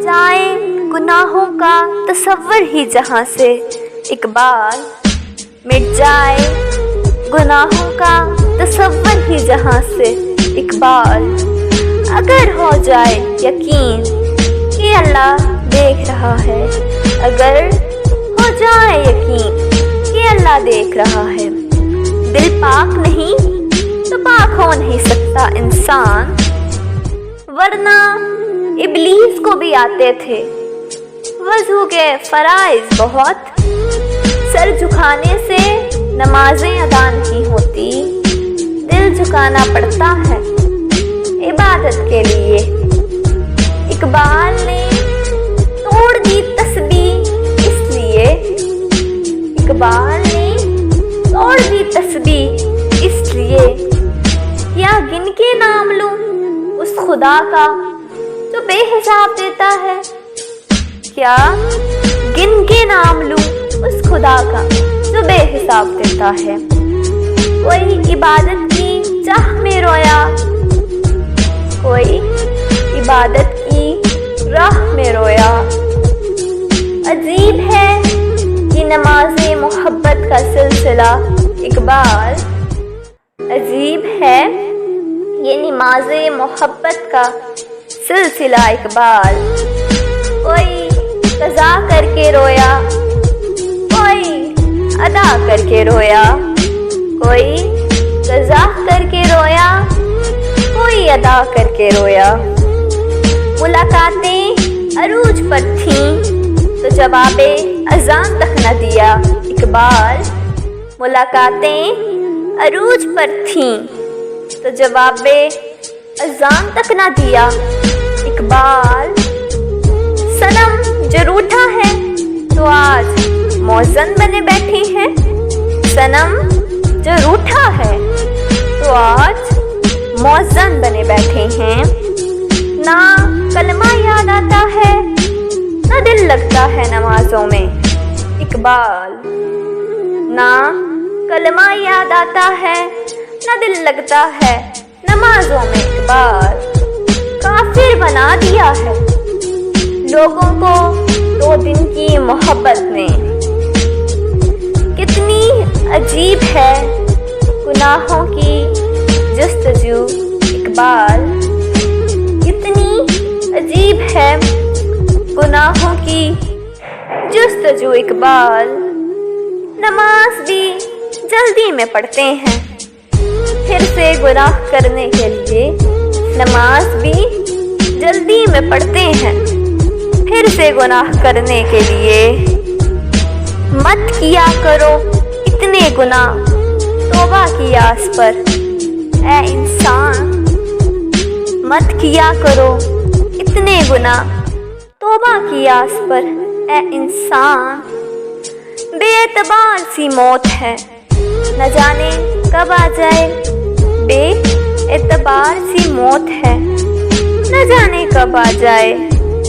जाए गुनाहों का तसव्वुर ही जहाँ से, इकबाल। मिट जाए गुनाहों का तसव्वुर ही जहाँ से, इकबाल। अगर हो जाए यकीन कि अल्लाह देख रहा है, अगर हो जाए यकीन कि अल्लाह देख रहा है। दिल पाक नहीं तो पाक हो नहीं सकता इंसान, वरना इब्लीस को भी आते थे वज़ू के फ़राइज़ बहुत। सर झुकाने से नमाज़ें अदा नहीं होती, दिल झुकाना पड़ता है इबादत के लिए। इकबाल ने तोड़ दी तस्बीह इसलिए, इकबाल ने तोड़ दी तस्बीह इसलिए। क्या गिन के नाम लूं उस खुदा का जो बेहिसाब देता है, क्या गिन के नाम लूं उस खुदा का जो बेहिसाब देता है। कोई इबादत की चाह में रोया, कोई इबादत की राह में रोया। अजीब है ये नमाज़े मोहब्बत का सिलसिला, इकबाल। अजीब है ये नमाज़े मोहब्बत का सिलसिला, इकबाल। कोई क़ज़ा करके रोया, कोई अदा करके रोया। कोई क़ज़ा करके रोया, कोई अदा करके रोया। मुलाकातें अरूज पर थीं तो जवाबे अज़ान तक न दिया, इकबाल। मुलाकातें अरूज पर थीं तो जवाबे अज़ान तक न दिया, इकबाल। सनम जो रूठा है तो आज मौज़न बने बैठे हैं, सनम जो रूठा है तो आज मौज़न बने बैठे हैं। ना कलमा याद आता है ना दिल लगता है नमाज़ों में, इकबाल। ना कलमा याद आता है ना दिल लगता है नमाज़ों में, इकबाल। काफिर बना दिया है लोगों को 2 दिन की मोहब्बत ने। कितनी अजीब है गुनाहों की जस्तजू, इकबाल। कितनी अजीब है गुनाहों की जस्तजू, इकबाल। नमाज भी जल्दी में पढ़ते हैं फिर से गुनाह करने के लिए, नमाज भी जल्दी में पढ़ते हैं फिर से गुनाह करने के लिए। मत किया करो इतने गुनाह तौबा की आस पर, ऐ इंसान। मत किया करो इतने गुनाह तौबा की आस पर, ऐ इंसान। बेएतबार सी मौत है न जाने कब आ जाए, बेएतबार सी मौत है न जाने कब आ जाए।